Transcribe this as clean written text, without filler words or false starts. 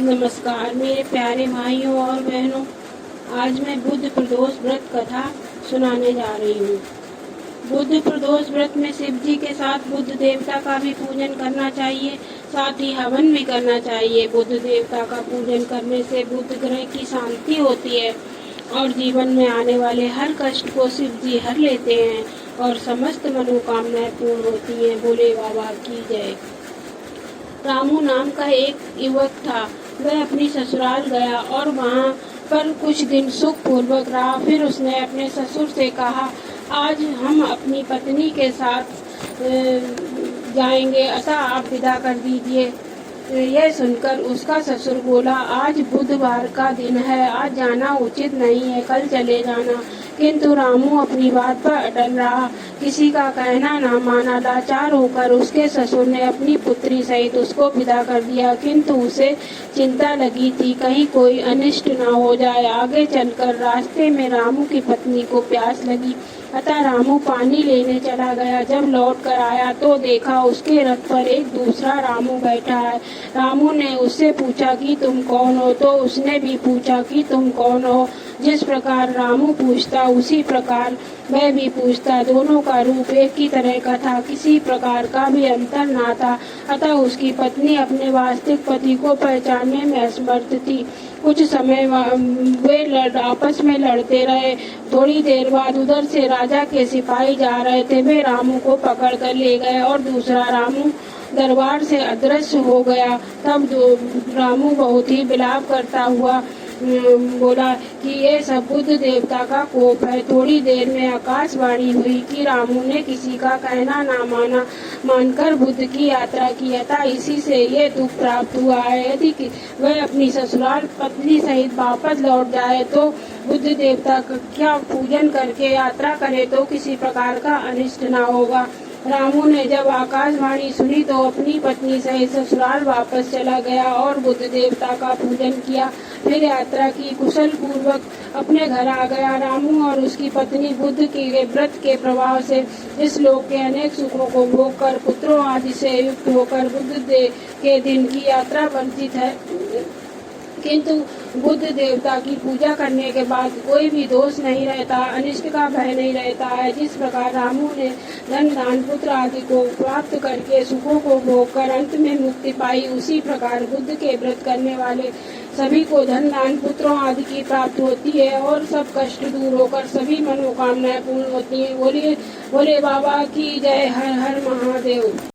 नमस्कार मेरे प्यारे भाइयों और बहनों। आज मैं बुद्ध प्रदोष व्रत कथा सुनाने जा रही हूँ। बुद्ध प्रदोष व्रत में शिव जी के साथ बुद्ध देवता का भी पूजन करना चाहिए, साथ ही हवन भी करना चाहिए। बुद्ध देवता का पूजन करने से बुद्ध ग्रह की शांति होती है और जीवन में आने वाले हर कष्ट को शिव जी हर लेते हैं और समस्त मनोकामनाएं पूर्ण होती हैं। भोले बाबा की जय। रामू नाम का एक युवक था। वह अपनी ससुराल गया और वहाँ पर कुछ दिन सुख पूर्वक रहा। फिर उसने अपने ससुर से कहा, आज हम अपनी पत्नी के साथ जाएंगे, अतः आप विदा कर दीजिए। यह सुनकर उसका ससुर बोला, आज बुधवार का दिन है, आज जाना उचित नहीं है, कल चले जाना। किंतु रामू अपनी बात पर अटल रहा, किसी का कहना न माना। लाचार होकर उसके ससुर ने अपनी पुत्री सहित उसको विदा कर दिया। किंतु उसे चिंता लगी थी, कहीं कोई अनिष्ट न हो जाए। आगे चलकर रास्ते में रामू की पत्नी को प्यास लगी, अतः रामू पानी लेने चला गया। जब लौट कर आया तो देखा उसके रथ पर एक दूसरा रामू बैठा है। रामू ने उससे पूछा कि तुम कौन हो, तो उसने भी पूछा कि तुम कौन हो। जिस प्रकार रामू पूछता उसी प्रकार वह भी पूछता। दोनों का रूप एक ही तरह का था, किसी प्रकार का भी अंतर न था। अतः उसकी पत्नी अपने वास्तविक पति को पहचानने में असमर्थ थी। कुछ समय वे आपस में लड़ते रहे। थोड़ी देर बाद उधर से राजा के सिपाही जा रहे थे। वे रामू को पकड़ कर ले गए और दूसरा रामू दरबार से अदृश्य हो गया। तब रामू बहुत ही विलाप करता हुआ बोला कि ये सब बुद्ध देवता का कोप है। थोड़ी देर में आकाशवाणी हुई कि रामू ने किसी का कहना ना मानकर बुद्ध की यात्रा की, अतः इसी से ये दुख प्राप्त हुआ है। यदि वह अपनी ससुराल पत्नी सहित वापस लौट जाए तो बुद्ध देवता का पूजन करके यात्रा करे तो किसी प्रकार का अनिष्ट न होगा। रामू ने जब आकाशवाणी सुनी तो अपनी पत्नी सहित ससुराल वापस चला गया और बुद्ध देवता का पूजन किया। फिर यात्रा की कुशल पूर्वक अपने घर आ गया। रामू और उसकी पत्नी बुद्ध के व्रत के प्रभाव से इस लोक के अनेक सुखों को भोग कर पुत्रों आदि से युक्त होकर बुद्ध के दिन की यात्रा वर्जित है। किंतु बुद्ध देवता की पूजा करने के बाद कोई भी दोष नहीं रहता, अनिष्ट का भय नहीं रहता है। जिस प्रकार रामू ने धन दान पुत्र आदि को प्राप्त करके सुखों को भोग कर अंत में मुक्ति पाई, उसी प्रकार बुद्ध के व्रत करने वाले सभी को धन दान पुत्रों आदि की प्राप्त होती है और सब कष्ट दूर होकर सभी मनोकामनाएं पूर्ण होती हैं। बोलिए भोले बाबा की जय। हर हर महादेव।